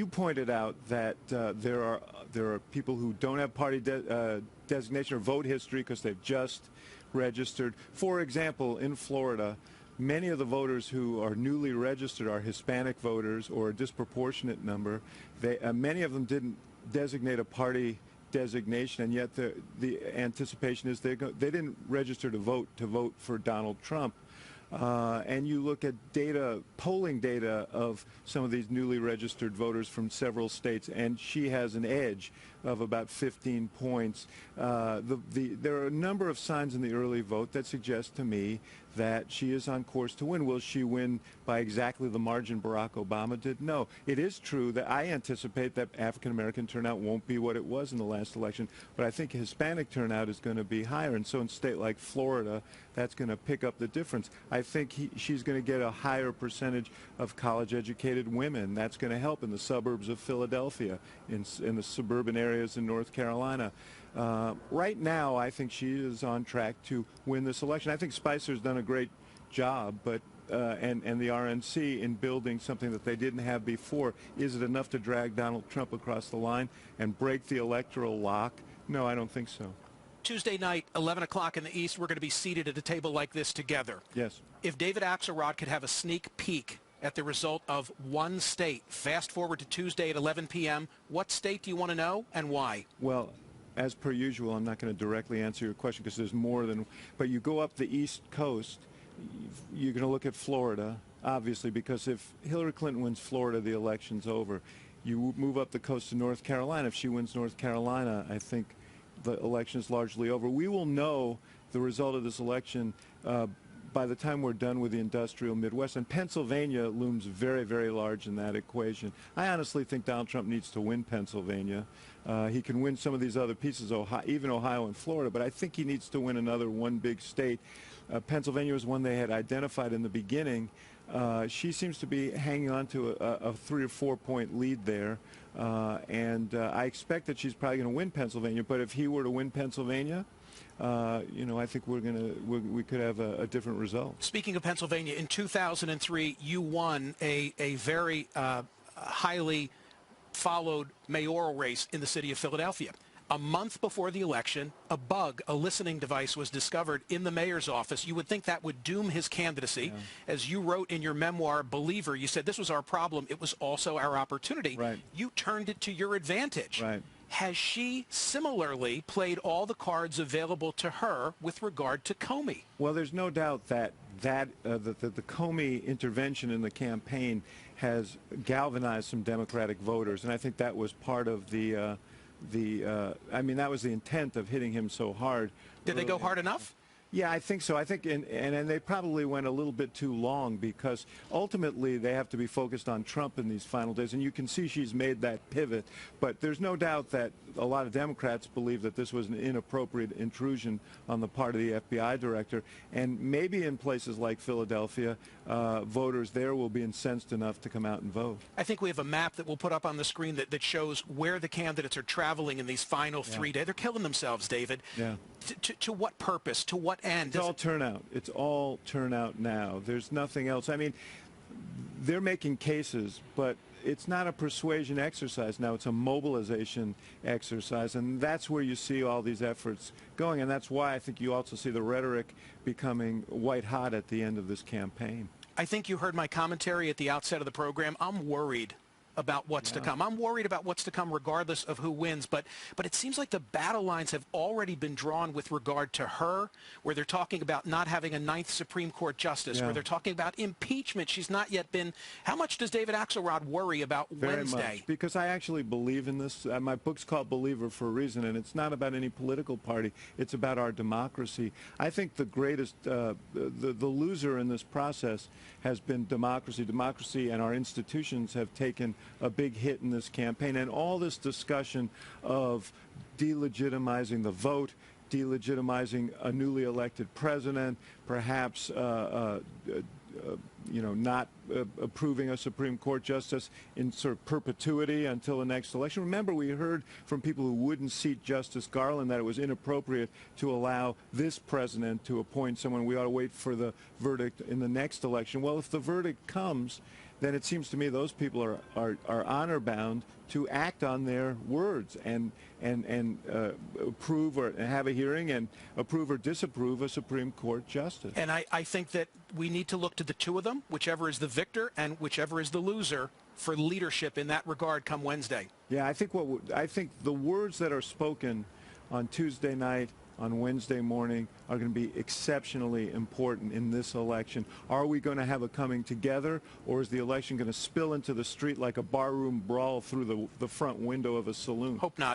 you pointed out that there are people who don't have party designation or vote history because they've just registered. For example, in Florida, many of the voters who are newly registered are Hispanic voters, or a disproportionate number. Many of them didn't designate a party designation, and yet the anticipation is they didn't register to vote for Donald Trump. And you look at polling data of some of these newly registered voters from several states, and she has an edge of about 15 points. There are a number of signs in the early vote that suggest to me that she is on course to win. Will she win by exactly the margin Barack Obama did? No. It is true that I anticipate that African-American turnout won't be what it was in the last election, but I think Hispanic turnout is going to be higher. And so in a state like Florida, that's going to pick up the difference. I think she's going to get a higher percentage of college-educated women. That's going to help in the suburbs of Philadelphia, in the suburban areas in North Carolina. Right now, I think she is on track to win this election. I think Spicer's done a great job, but and the RNC in building something that they didn't have before. Is it enough to drag Donald Trump across the line and break the electoral lock? No, I don't think so. Tuesday night, 11 o'clock in the East, we're going to be seated at a table like this together. Yes. If David Axelrod could have a sneak peek at the result of one state, fast forward to Tuesday at 11 p.m., what state do you want to know and why? Well, as per usual, I'm not going to directly answer your question because there's more than, but you go up the East Coast, you're going to look at Florida, obviously, because if Hillary Clinton wins Florida, the election's over. You move up the coast to North Carolina. If she wins North Carolina, I think the election is largely over. We will know the result of this election by the time we're done with the industrial Midwest. And Pennsylvania looms very, very large in that equation. I honestly think Donald Trump needs to win Pennsylvania. He can win some of these other pieces, even Ohio and Florida, but I think he needs to win another one big state. Pennsylvania was one they had identified in the beginning. She seems to be hanging on to a 3 or 4 point lead there, and I expect that she's probably going to win Pennsylvania. But if he were to win Pennsylvania, I think we could have a different result. Speaking of Pennsylvania, in 2003, you won a very highly followed mayoral race in the city of Philadelphia. A month before the election, a bug, a listening device, was discovered in the mayor's office. You would think that would doom his candidacy. Yeah. As you wrote in your memoir, Believer, you said this was our problem. It was also our opportunity. Right. You turned it to your advantage. Right. Has she similarly played all the cards available to her with regard to Comey? Well, there's no doubt that the Comey intervention in the campaign has galvanized some Democratic voters, and I think that was part of I mean, that was the intent of hitting him so hard. Did they go hard enough? Yeah, I think so. I think, and they probably went a little bit too long, because ultimately they have to be focused on Trump in these final days, and you can see she's made that pivot. But there's no doubt that a lot of Democrats believe that this was an inappropriate intrusion on the part of the FBI director, and maybe in places like Philadelphia, voters there will be incensed enough to come out and vote. I think we have a map that we'll put up on the screen that shows where the candidates are traveling in these final 3 days. They're killing themselves, David. Yeah. To what purpose? To what end? It's all turnout. It's all turnout now. There's nothing else. I mean, they're making cases, but it's not a persuasion exercise now. It's a mobilization exercise, and that's where you see all these efforts going, and that's why I think you also see the rhetoric becoming white hot at the end of this campaign. I think you heard my commentary at the outset of the program. I'm worried about what's to come. I'm worried about what's to come regardless of who wins, but it seems like the battle lines have already been drawn with regard to her, where they're talking about not having a 9th Supreme Court justice, where they're talking about impeachment. She's not yet been. How much does David Axelrod worry about Wednesday? Very much, because I actually believe in this. My book's called Believer for a reason, and it's not about any political party. It's about our democracy. I think the greatest, the loser in this process has been democracy. Democracy and our institutions have taken a big hit in this campaign, and all this discussion of delegitimizing the vote, delegitimizing a newly elected president, perhaps not approving a Supreme Court justice in sort of perpetuity until the next election. Remember, we heard from people who wouldn't seat Justice Garland that it was inappropriate to allow this president to appoint someone. We ought to wait for the verdict in the next election. Well, if the verdict comes, then it seems to me those people are honor bound to act on their words and approve or have a hearing and approve or disapprove a Supreme Court justice. And I think that we need to look to the two of them, whichever is the victor and whichever is the loser, for leadership in that regard come Wednesday. Yeah, I think the words that are spoken on Tuesday night, on Wednesday morning, are going to be exceptionally important in this election. Are we going to have a coming together, or is the election going to spill into the street like a barroom brawl through the front window of a saloon? Hope not.